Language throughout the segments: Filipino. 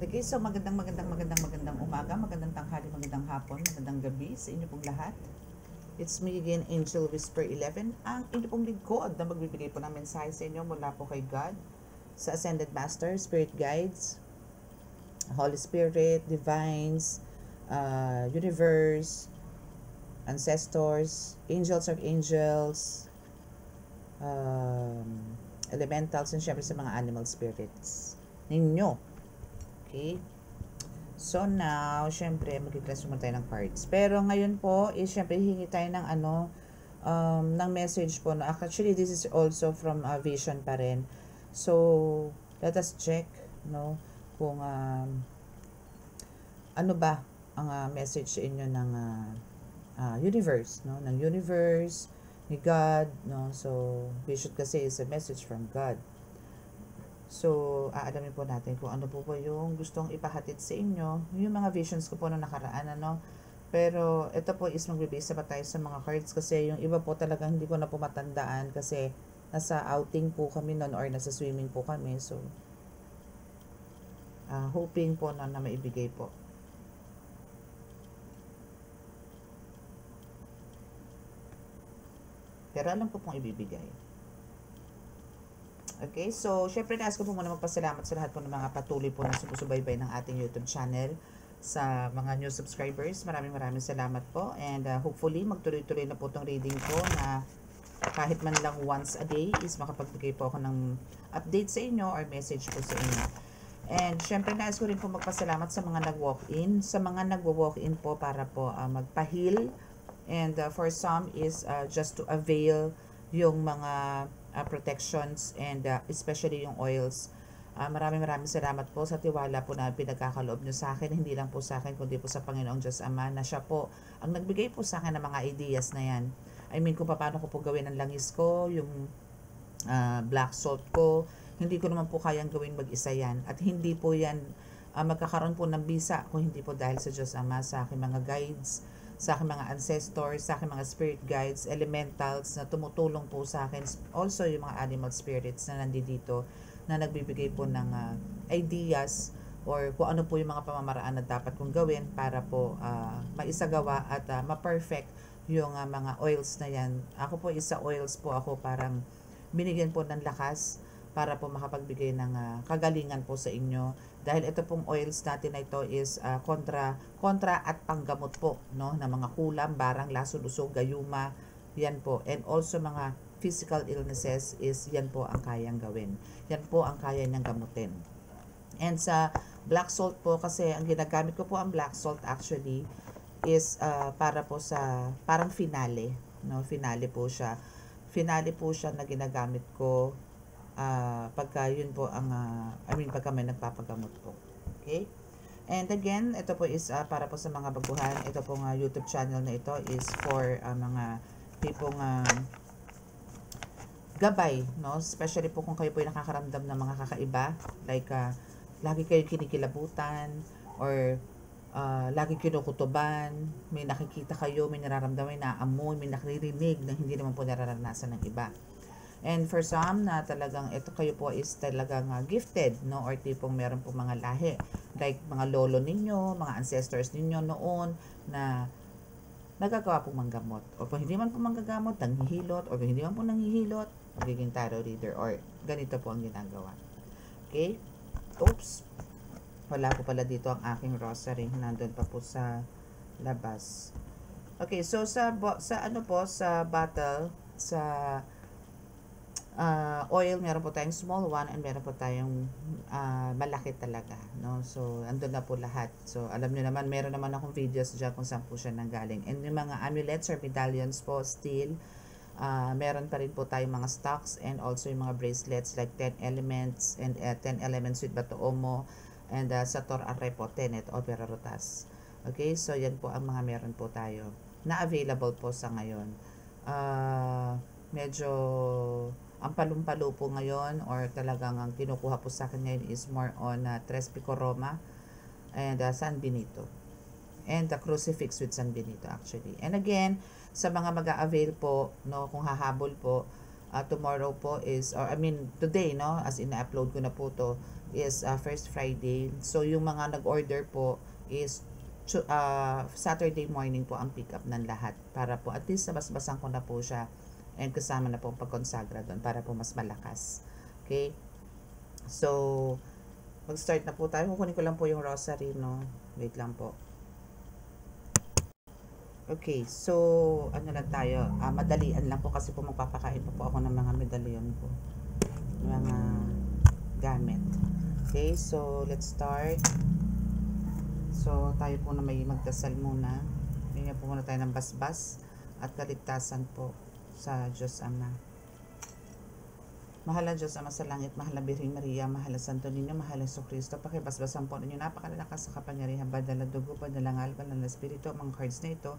Okay, so magandang umaga, magandang tanghali, magandang hapon, magandang gabi sa inyo pong lahat. It's me again, Angel Whisper 11, ang inyo pong lingkod na magbibigay po ng mensahe sa inyo mula po kay God, sa Ascended Master, Spirit Guides, Holy Spirit, Divines, Universe, Ancestors, Angels, Archangels, Elementals, and syempre sa mga animal spirits ninyo. Okay? So now, syempre, mag-class muna tayo ng cards. Pero ngayon po, syempre, hingi tayo ng ng message po. Actually, this is also from Vision pa rin. So, let us check, no, kung ano ba ang message sa inyo ng universe, no, ng universe, ni God, no. So, Vision kasi is a message from God. So, aalamin po natin kung ano po yung gustong ipahatid sa inyo. Yung mga visions ko po na nakaraan, ano. Pero, ito po is magbibisa pa tayo sa mga cards kasi yung iba po talagang hindi ko na po matandaan kasi nasa outing po kami noon or nasa swimming po kami. So, hoping po na maibigay po. Pero alam ko pong ibibigay. Okay, so syempre nais ko po muna magpasalamat sa lahat po ng mga patuloy po na sumusubaybay ng ating YouTube channel. Sa mga new subscribers, maraming salamat po. And hopefully, magtuloy-tuloy na po itong reading ko na kahit man lang once a day is makapagbigay po ako ng update sa inyo or message po sa inyo. And syempre nais ko rin po magpasalamat sa mga nag-walk-in. Sa mga nag-walk-in po para po magpa-heal. And for some is just to avail yung mga protections and especially yung oils. Maraming salamat po sa tiwala po na pinagkakaloob nyo sa akin. Hindi lang po sa akin, kundi po sa Panginoong Diyos Ama na siya po ang nagbigay po sa akin ng mga ideas na yan. I mean, kung paano ko po gawin ang langis ko, yung black salt ko, hindi ko naman po kayang gawin mag-isa yan. At hindi po yan magkakaroon po ng bisa kung hindi po dahil sa Diyos Ama, sa aking mga guides, sa aking mga ancestors, sa aking mga spirit guides, elementals na tumutulong po sa akin. Also, yung mga animal spirits na nandito na nagbibigay po ng ideas or kung ano po yung mga pamamaraan na dapat kong gawin para po maisagawa at ma-perfect yung mga oils na yan. Ako po isa oils po ako parang binigyan po ng lakas para po makapagbigay ng kagalingan po sa inyo. Dahil ito pong oils natin na ito is kontra at panggamot po, no, ng mga kulam, barang, lason, usog, gayuma, yan po. And also mga physical illnesses is yan po ang kayang gawin. Yan po ang kaya niyang gamutin. And sa black salt po, kasi ang ginagamit ko po ang black salt actually is para po sa parang finale, no, finale po siya. Finale po siya na ginagamit ko pagka yun po ang pagka may nagpapagamot po. Okay? And again, ito po is para po sa mga baguhan. Ito pong YouTube channel na ito is for mga tipong gabay, no? Especially po kung kayo po ay nakakaramdam ng mga kakaiba, like lagi kayo kinikilabutan or lagi kinukutuban, may nakikita kayo, may nararamdaman, may naamoy, may nakaririnig na hindi naman po nararanasan ng iba. And for some na talagang ito kayo po is talagang gifted, no, or tipong meron po mga lahi like mga lolo ninyo, mga ancestors ninyo noon na nagagawa pong manggamot, o kung hindi man po manggagamot, nanghihilot, o kung hindi man po nanghihilot, magiging tarot reader, or ganito po ang ginagawa. Okay? Oops, wala po pala dito ang aking rosary, nandun pa po sa labas. Okay, so sa ano po, sa bottle, sa oil, meron po tayong small one and meron po tayong malaki talaga, no? So, andun na po lahat. So, alam nyo naman, meron naman akong videos dyan kung saan po siya nanggaling. And yung mga amulets or medallions po, still, meron pa rin po tayong mga stocks and also yung mga bracelets like 10 elements and 10 elements with Bato-Omo and Sator Arepo, Tenet, Opera Rotas. Okay, so yan po ang mga meron po tayo na available po sa ngayon. Medyo ang palumpalo po ngayon or talagang ang kinukuha po sa akin ngayon is more on Tres Pico Roma and San Benito and the crucifix with San Benito actually. And again, sa mga mag-a-avail po, no, kung hahabol po, tomorrow po is, or I mean, today, no? As in, na-upload ko na po to, is first Friday. So, yung mga nag-order po is Saturday morning po ang pick up ng lahat. Para po, at least nabasbasan ko na po siya. And kasama na po ang pagkonsagra doon para po mas malakas. Okay? So, mag-start na po tayo. Kukunin ko lang po yung rosary, no? Wait lang po. Okay, so ano lang tayo, madalian lang po kasi po magpapakain po ako ng mga medallion ko, mga gamit. Okay, so let's start. So tayo po na may magdasal muna. Bigyan po muna tayo ng basbas at kaligtasan po sa Diyos Ama. Mahal na Diyos Ama sa langit, mahal na Birheng Maria, mahal na Santo Niño, mahal na Jesucristo, pakibasbasan po ninyo napakalakas sa kapangyarihan, banal na dugo, banal na ngal, banal na espiritu, ang mga cards na ito,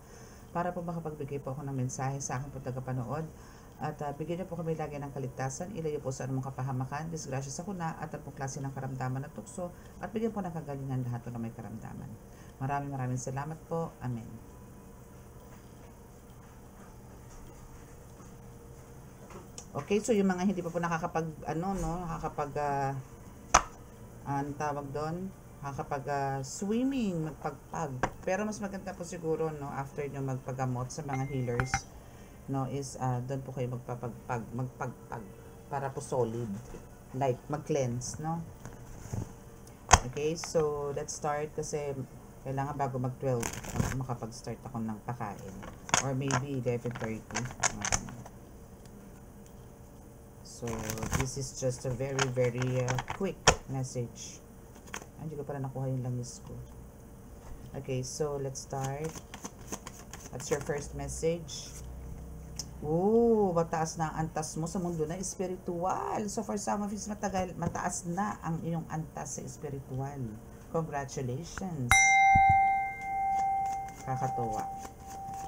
para po makapagbigay po ako ng mensahe sa akin po tagapanood. At bigyan niyo po kami lagi ng kaligtasan, ilayo po sa anumang kapahamakan, disgrasya sa kuna, at ang klase ng karamdaman at tukso, at bigyan po ng kagalingan lahat po na may karamdaman. Maraming salamat po. Amen. Okay, so yung mga hindi pa po nakakapag, tawag doon, swimming, magpagpag. Pero mas maganda po siguro, no, after nyo magpagamot sa mga healers, no, is doon po kayo magpagpag, para po solid, like mag-cleanse, no. Okay, so let's start kasi kailangan bago mag-12 makapag-start ako ng pakain, or maybe 11:30. So this is just a very quick message. Hindi ko pa rin nakuha yung langis ko. Okay, so let's start. That's your first message. Ooh, mataas na ang antas mo sa mundo na espiritual. So for some of you, mataas na ang iyong antas sa espiritual. Congratulations. Kakatuwa.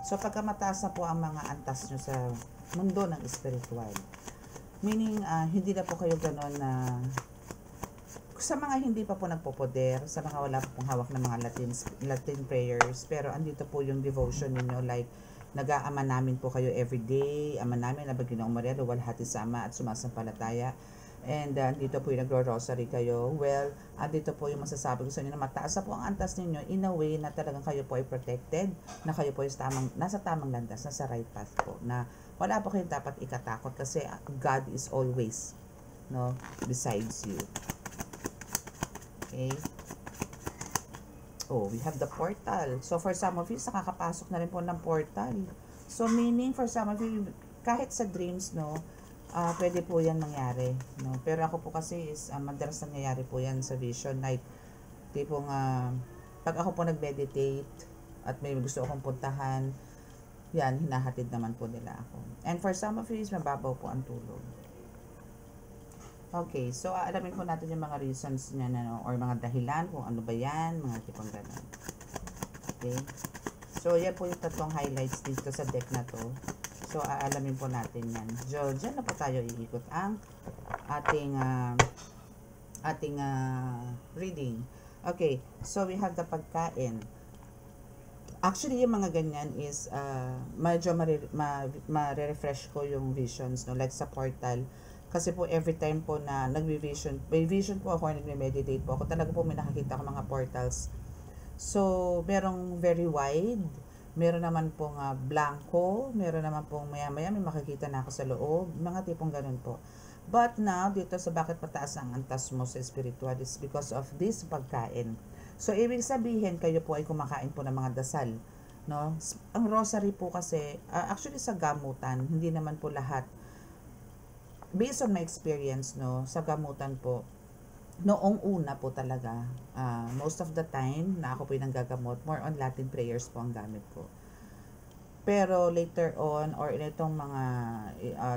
So pagka mataas na po ang mga antas nyo sa mundo ng espiritual, meaning hindi na po kayo gano'n na sa mga hindi pa po nagpopoder, sa mga wala pong hawak ng mga Latin prayers, pero andito po yung devotion ninyo, like nag-aama namin po kayo everyday, ama namin na Baginoong Maria, luwalhati sa Ama at sumasampalataya, and andito po yung nagro-rosary kayo. Well, andito po yung masasabi ko sa inyo na mataas na po ang antas ninyo in a way na talagang kayo po ay protected, na kayo po ay nasa tamang landas, nasa right path po, na wala po kayong dapat ikatakot kasi God is always, no, besides you. Okay. Oh, we have the portal. So for some of you, nakakapasok na rin po ng portal. So meaning for some of you, kahit sa dreams, no, pwede po yan mangyari, no. Pero ako po kasi is madalas nangyayari po yan sa vision, like tipong pag ako po nag-meditate at may gusto akong puntahan, yan, hinahatid naman po nila ako. And for some of you, is mababaw po ang tulog. Okay, so alamin po natin yung mga reasons niya, no, or mga dahilan kung ano ba yan, mga tipong ganun. Okay. So, yan po yung tatlong highlights dito sa deck na to. So, alamin po natin yan. So, dyan na po tayo iikot ang ating reading. Okay, so we have the pagkain. Actually, yung mga ganyan is medyo ma-refresh ko yung visions, no? Like sa portal. Kasi po every time po na nagvi-vision, may vision po ako, nagme-meditate po ako, talaga po may nakakita ko mga portals. So, merong very wide, meron naman pong blanco, meron naman pong maya-maya may makikita na ako sa loob, mga tipong ganun po. But now, dito sa bakit mataas ang antas mo sa spiritual is because of this pagkain. So, ibig sabihin, kayo po ay kumakain po ng mga dasal, no? Ang rosary po kasi, actually sa gamutan, hindi naman po lahat. Based on my experience, no, sa gamutan po, noong una po talaga, most of the time na ako po yung nanggagamot, more on Latin prayers po ang gamit ko. Pero later on, or in itong mga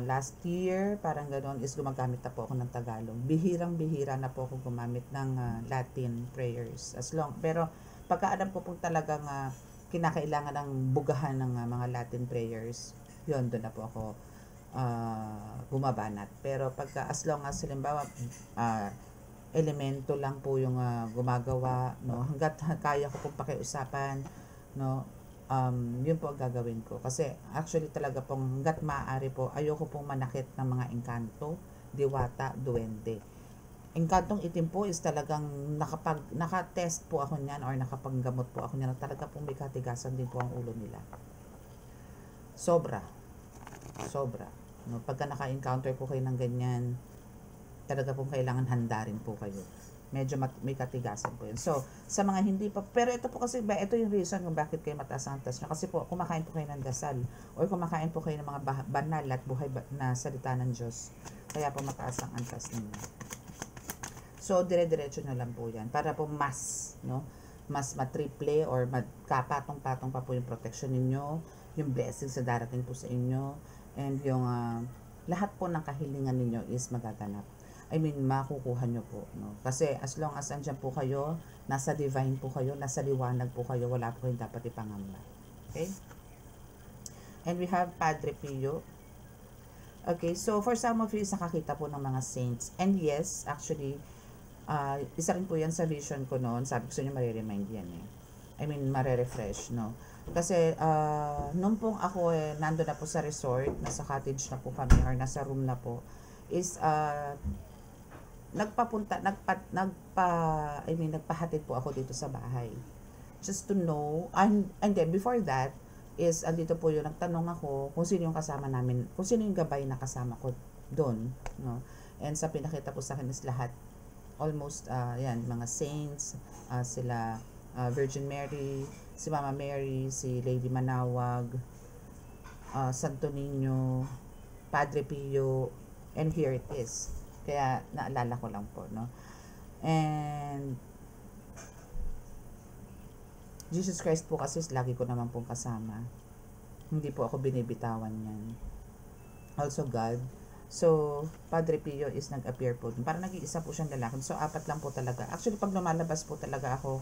last year, parang gano'n, is gumagamit na po ako ng Tagalog. Bihirang-bihira na po ako gumamit ng Latin prayers. Pero pagkaalam po pong talagang kinakailangan ng bugahan ng mga Latin prayers, yun, doon na po ako gumabanat. Pero pagka, as long as, halimbawa, elemento lang po yung gumagawa, no, hanggat kaya ko pong pakiusapan, no, yun po ang gagawin ko. Kasi actually talaga pong hanggat maaari po, ayoko pong manakit ng mga engkanto, diwata, duwende. Engkantong itim po is talagang naka-test po ako niyan or nakapanggamot po ako niyan. Talaga pong may katigasan din po ang ulo nila. Sobra. Sobra. No, pagka naka-encounter po kayo ng ganyan, talaga pong kailangan handa rin po kayo. Medyo may katigasan po yun. So, sa mga hindi pa, pero ito po kasi, ito yung reason kung bakit kayo mataas ang antas nyo. Kasi po, kumakain po kayo ng dasal or kumakain po kayo ng mga banal at buhay na salita ng Diyos. Kaya po mataas ang antas ninyo. So, dire-diretso nyo lang po yan. Para po mas, no? Mas matriple or magkapatong-patong pa po yung protection ninyo, yung blessings na darating po sa inyo, and yung lahat po ng kahilingan ninyo is magaganap. I mean, makukuha nyo po. No? Kasi as long as andyan po kayo, nasa divine po kayo, nasa liwanag po kayo, wala po kayong dapat ipangamba. Okay? And we have Padre Pio. Okay, so for some of you, nakakita po ng mga saints. And yes, actually, isa rin po yan sa vision ko noon. Sabi ko sa inyo, mariremind yan eh. I mean, marerefresh, no? Kasi, nung pong ako nando na po sa resort, nasa cottage na po kami, or nasa room na po, is, nagpahatid po ako dito sa bahay. Just to know, and then before that, is, andito po yung nagtanong ako kung sino yung kasama namin, kung sino yung gabay na kasama ko doon, no? And sa pinakita po sa akin is lahat, almost, yan, mga saints, sila, Virgin Mary, si Mama Mary, si Lady Manawag, Santo Niño, Padre Pio, and here it is. Kaya naalala ko lang po, no? And Jesus Christ po kasi lagi ko naman pong kasama. Hindi po ako binibitawan yan. Also God. So, Padre Pio is nag-appear po. Parang nag-iisa po siyang lalaki. So, 4 lang po talaga. Actually, pag lumalabas po talaga ako,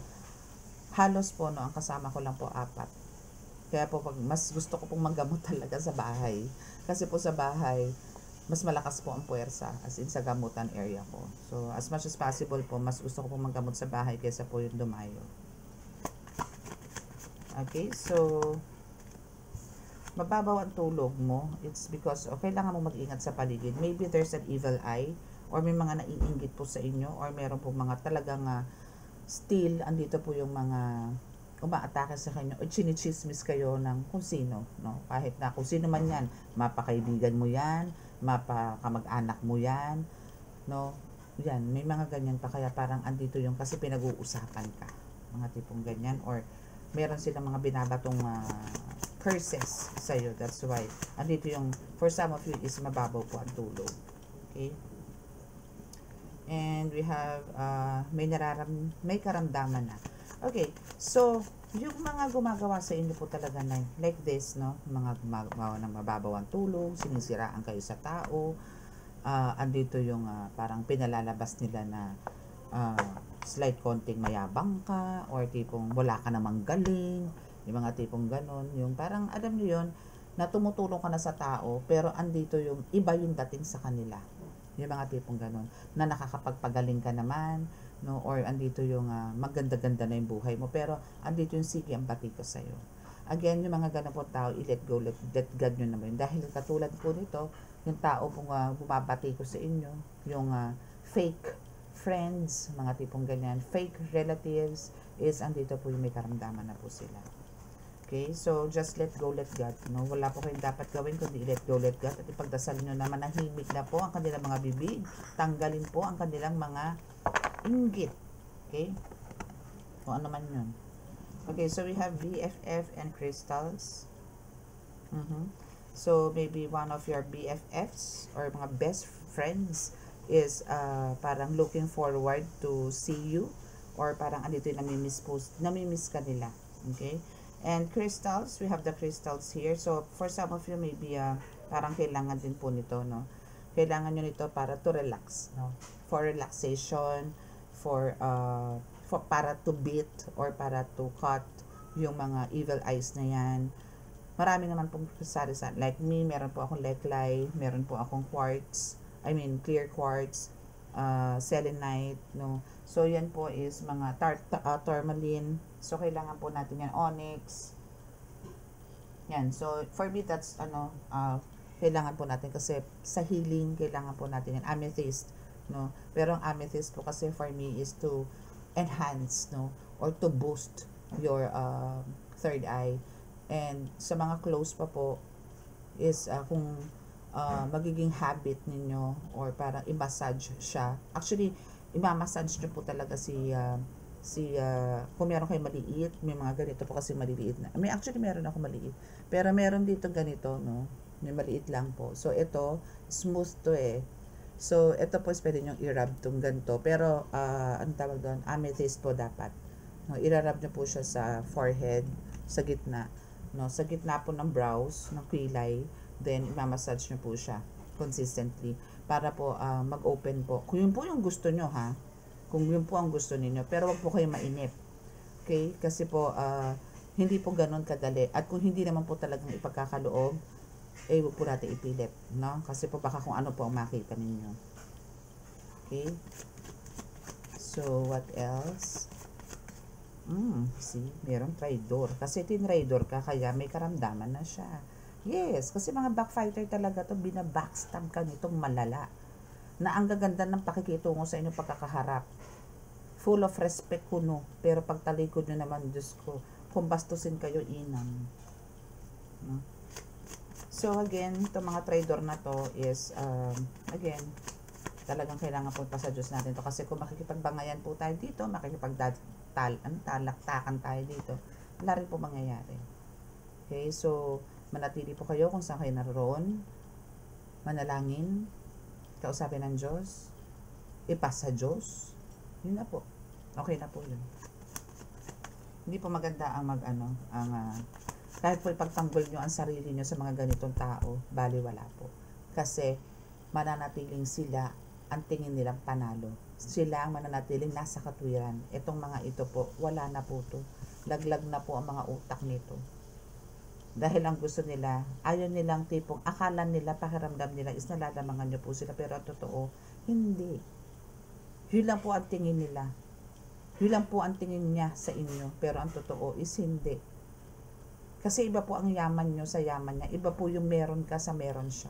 halos po, no, ang kasama ko lang po 4. Kaya po, pag mas gusto ko pong maggamot talaga sa bahay. Kasi po sa bahay, mas malakas po ang puwersa as in sa gamutan area ko. So, as much as possible po, mas gusto ko pong maggamot sa bahay kaysa po yung dumayo. Okay, so, mababaw ang tulog mo. It's because, kailangan mo mag-ingat sa paligid. Maybe there's an evil eye, or may mga naiinggit po sa inyo, or meron po mga talagang still, andito po yung mga umaatake sa kanya, o chinichismis kayo ng kung sino, no? Kahit na kung sino man yan, mapakaibigan mo yan, mapakamag-anak mo yan, no? Yan, may mga ganyan pa, kaya parang andito yung kasi pinag-uusapan ka, mga tipong ganyan, or meron silang mga binabatong curses sa'yo. That's why, andito yung, for some of you, is mababaw po ang tulog. Okay? And we have, may karamdaman na. Okay, so, yung mga gumagawa sa inyo po talaga na, like this, no? Mga gumagawa ng mababaw ang tulog, sinisiraan kayo sa tao, andito yung parang pinalalabas nila na slight konting mayabang ka, or tipong wala ka namang galing, yung mga tipong ganon, yung parang alam nyo yun, na tumutulong ka na sa tao, pero andito yung iba yung dating sa kanila, yung mga tipong ganon, na nakakapagpagaling ka naman, no, or andito yung maganda-ganda na yung buhay mo, pero andito yung sige ang pati ko sa'yo. Again, yung mga ganon po tao, i-let go, let God nyo naman. Dahil katulad po nito, yung tao pong bumabati ko sa inyo, yung fake friends, mga tipong ganyan, fake relatives, is andito po yung may karamdaman na po sila. Okay, so just let go, let God. No? Wala po kayong dapat gawin kundi let go, let God. At ipagdasal nyo na manahimik na po ang kanilang mga bibig. Tanggalin po ang kanilang mga inggit. Okay? Kung ano man yun. Okay, so we have BFF and crystals. So maybe one of your BFFs or mga best friends is parang looking forward to see you, or parang andito yung namimiss ka nila. Okay? And crystals, we have the crystals here. So, for some of you, maybe parang kailangan din po nito, no? Kailangan nyo nito para to relax, no? For relaxation, para to beat, or para to cut yung mga evil eyes na yan. Marami naman pong sari-sari. Like me, meron po akong leklay, meron po akong quartz, clear quartz, selenite, no? So, yan po is mga tourmaline. So, kailangan po natin yan. Onyx. Yan. So, for me, that's, kailangan po natin kasi sa healing, kailangan po natin yan. Amethyst, no? Pero ang amethyst po kasi for me is to enhance, no? Or to boost your third eye. And sa mga close pa po, is kung magiging habit ninyo or parang i-massage siya. Actually, i-massage nyo po talaga kung meron kayo maliit, may mga ganito po kasi maliliit na. Actually, meron ako maliit. Pero meron dito ganito, no? May maliit lang po. So, ito, smooth to eh. So, ito po, pwede nyo i-rub tong ganito. Pero, ano tawag doon? Amethyst po dapat. No, i-rub nyo po siya sa forehead, sa gitna. No, sa gitna po ng brows, ng kilay. Then, i-massage nyo po siya consistently. Para po, mag-open po. Kung yun po yung gusto nyo, ha? Kung yun po ang gusto ninyo. Pero wag po kayo mainip. Okay? Kasi po, hindi po ganun kadali. At kung hindi naman po talagang ipagkakaloob, wag po natin ipilit. No? Kasi po baka kung ano po ang makita ninyo. Okay? So, what else? See, merong traidor. Kasi tinraidor ka, kaya may karamdaman na siya. Yes, kasi mga backfighter talaga to, binabackstab ka nitong malala. Na ang gaganda ng pakikitungo sa inyong pagkakaharap. Full of respect kuno, pero pagtalikod nyo naman, Diyos ko, kung bastusin kayo, inang. No? So again, itong mga traidor na to is, again, talagang kailangan po pa sa Diyos natin to. Kasi kung makikipagbangayan po tayo dito, talaktakan tayo dito, wala rin po mangyayari. Okay, so, manatili po kayo kung saan kayo naroon, manalangin, kausapin ng Diyos, ipasa Diyos, yun na po. Okay na po yun. Hindi po maganda ang kahit po ipagtanggol nyo ang sarili nyo sa mga ganitong tao, baliwala po. Kasi, mananatiling sila ang tingin nilang panalo. Sila ang mananatiling nasa katwiran. Itong mga ito po, wala na po to. Laglag na po ang mga utak nito. Dahil ang gusto nila, ayaw nilang tipong, akala nila, pakiramdam nila is nalalamangan nyo po sila, pero ang totoo, hindi. Yun lang po ang tingin nila. Yun lang po ang tingin niya sa inyo, pero ang totoo is hindi. Kasi iba po ang yaman nyo sa yaman niya, iba po yung meron ka sa meron siya.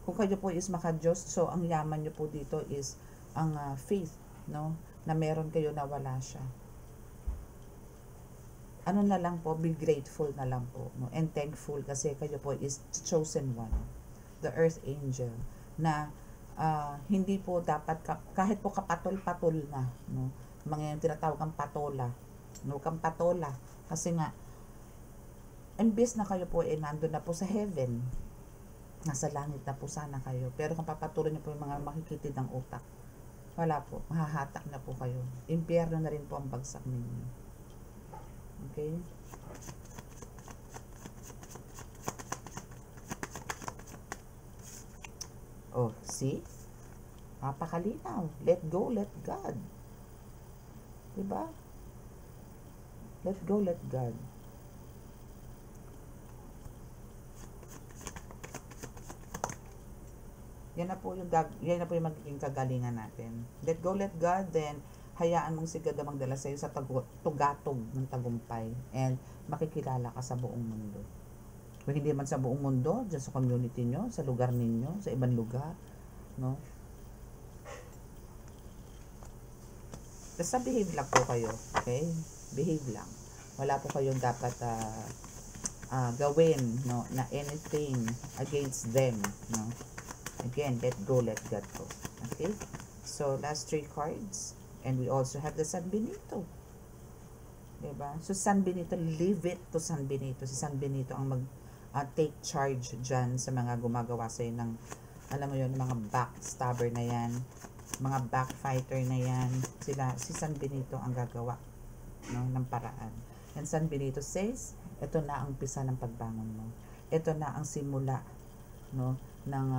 Kung kayo po is maka-Diyos, so ang yaman nyo po dito is ang faith, no? Na meron kayo na wala siya. Ano na lang po, be grateful na lang po, no? And thankful kasi kayo po is chosen one, the earth angel, na hindi po dapat, kahit po kapatol-patol na, no? Mga yung tinatawag kang patola, no? Kang patola, kasi nga, imbes na kayo po nandun na po sa heaven, nasa langit na po sana kayo, pero kung papatuloy niyo po yung mga makikitid ng utak, wala po, mahahatak na po kayo, impyerno na rin po ang bagsak ninyo. Okay? Oh, see? Napakalinaw. Let go, let God. Diba? Let go, let God. Yan na po yung magiging kagalingan natin. Let go, let God, then hayaan mong si God na magdala sa'yo sa tugatog ng tagumpay and makikilala ka sa buong mundo. Kung hindi man sa buong mundo, dyan sa community nyo, sa lugar ninyo, sa ibang lugar, no? Basta behave lang po kayo, okay? Behave lang. Wala po kayong dapat gawin, no, na anything against them, no? Again, let go, let God po. Okay? So, last 3 cards. And we also have the San Benito. Diba? So, San Benito, leave it to San Benito. Si San Benito ang take charge dyan sa mga gumagawa sa'yo ng, alam mo yun, mga backstabber na yan, mga backfighter na yan. Si San Benito ang gagawa, no, ng paraan. And San Benito says, ito na ang umpisa ng pagbangon mo. Ito na ang simula, no, ng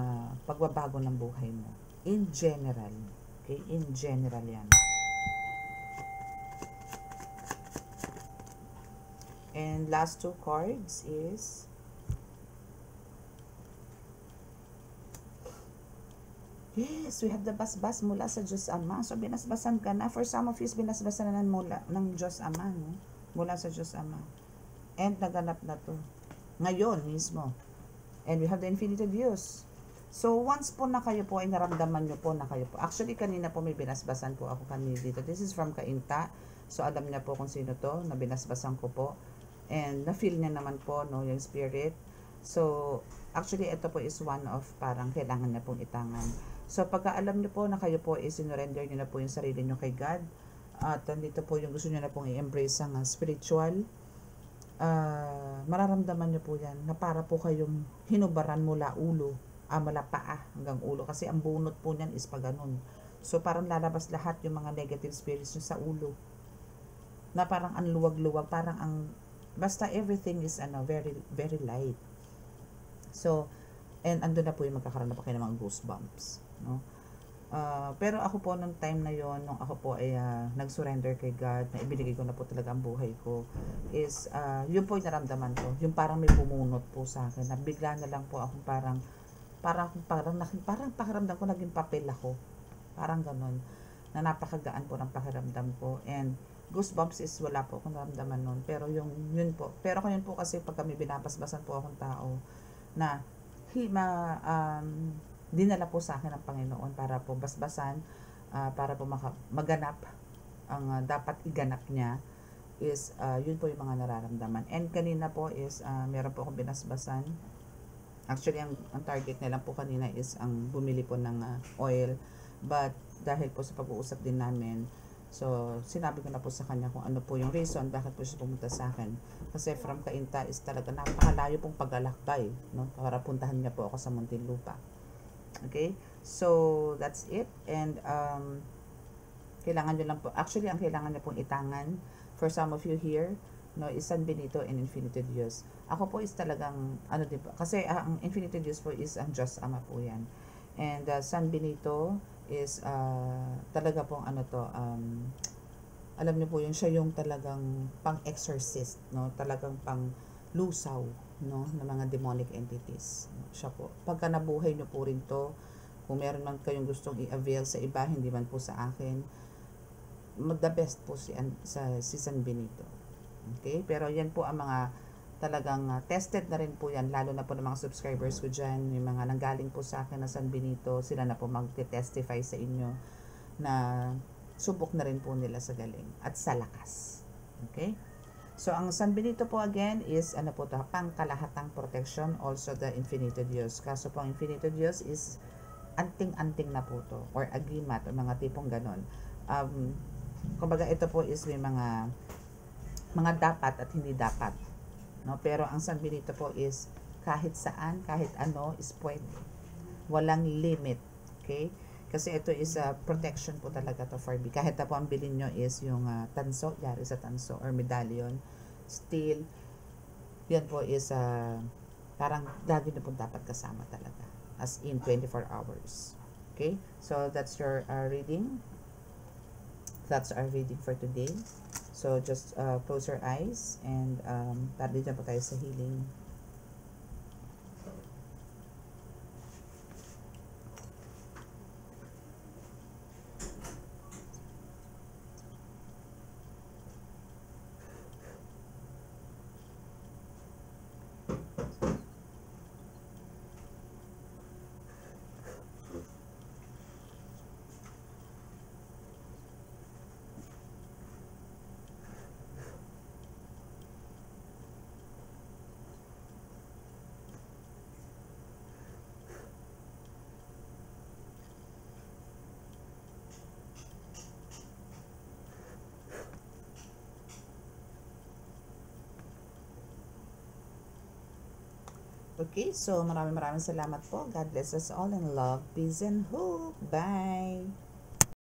pagbabago ng buhay mo. In general. Okay? In general yan. And last 2 cards is yes, we have the basbas mula sa Diyos Ama. So, binasbasan ka na. For some of you, binasbasan na mula ng Diyos Ama. No? Mula sa Diyos Ama. And naganap na to. Ngayon mismo. And we have the infinity Diyos. So, once po na kayo po ay naramdaman nyo po na kayo po. Actually, kanina po may binasbasan po ako kanina dito. This is from Kainta. So, alam niya po kung sino to, na binasbasan ko po. And na-feel niya naman po, no, yung spirit. So, actually, ito po is one of parang kailangan niya pong itangan. So, pagka alam niyo po na kayo po is sinurrender niyo na po yung sarili niyo kay God. At dito po yung gusto niyo na pong i-embrace ang spiritual. Mararamdaman niyo po yan na para po kayong hinubaran mula ulo. Mula paa hanggang ulo. Kasi ang bunot po niyan is pa ganun. So, parang lalabas lahat yung mga negative spirits nyo sa ulo. Na parang ang luwag-luwag. Parang ang, basta everything is very, very light. So, and andun na po yung magkakaroon na po kayo ng mga goosebumps. No? Pero ako po nung time na yon, nung ako po ay nag-surrender kay God, na ibinigay ko na po talaga ang buhay ko, is, yun po yung naramdaman ko. Yung parang may bumunot po sa akin. Na bigla na lang po akong parang pakiramdam ko naging papel ako. Parang ganun. Na napakagaan po ng pakiramdam ko. And goosebumps is wala po akong naramdaman nun. Pero yun po. Pero yun po kasi pag kami binabasbasan po akong tao na dinala po sa akin ng Panginoon para po basbasan, para po maganap ang dapat iganap niya is yun po yung mga nararamdaman. And kanina po is meron po akong binasbasan. Actually, ang target nila po kanina is ang bumili po ng oil. But, dahil po sa pag-uusap din namin, so, sinabi ko na po sa kanya kung ano po yung reason bakit po siya pumunta sa akin. Kasi from Kainta is talaga napakalayo pong paglalakbay, no? Para puntahan niya po ako sa Muntinlupa. Okay? So, that's it. And, kailangan nyo lang po, actually, ang kailangan nyo pong itangan, for some of you here, no, is San Benito and Infinity Diyos. Ako po is talagang, din po, kasi ang Infinity Diyos po is ang Diyos Ama po yan. And San Benito is talaga pong alam niyo po yun, siya yung talagang pang-exorcist, no, talagang pang-lusaw, no, ng mga demonic entities. Siya po. Pagka nabuhay niyo po rin to, kung meron man kayong gustong i-avail sa iba, hindi man po sa akin, the best po si San Benito. Okay? Pero yan po ang mga talagang tested na rin po yan, lalo na po ng mga subscribers ko dyan, yung mga nanggaling po sa akin na San Benito, sila na po mag-testify sa inyo na subok na rin po nila sa galing at sa lakas. Okay? So, ang San Benito po again is, pangkalahatang protection, also the Infinito Diyos. Kaso po ang Infinito Diyos is anting-anting na po to, or agimat, o mga tipong ganon. Kumbaga ito po is may mga dapat at hindi dapat, no? Pero ang San Benito po is kahit saan, kahit ano is pwede, walang limit. Okay, kasi ito is a protection po talaga to for me. Kahit na po ang bilhin nyo is yung tanso, yari sa tanso or medallion, still yan po is parang lagi na po dapat kasama talaga, as in 24 hours. Okay, so that's your reading. That's our reading for today. So, just close your eyes and dito po tayo sa healing. Okay, so maraming salamat po. God bless us all in love, peace, and hope. Bye!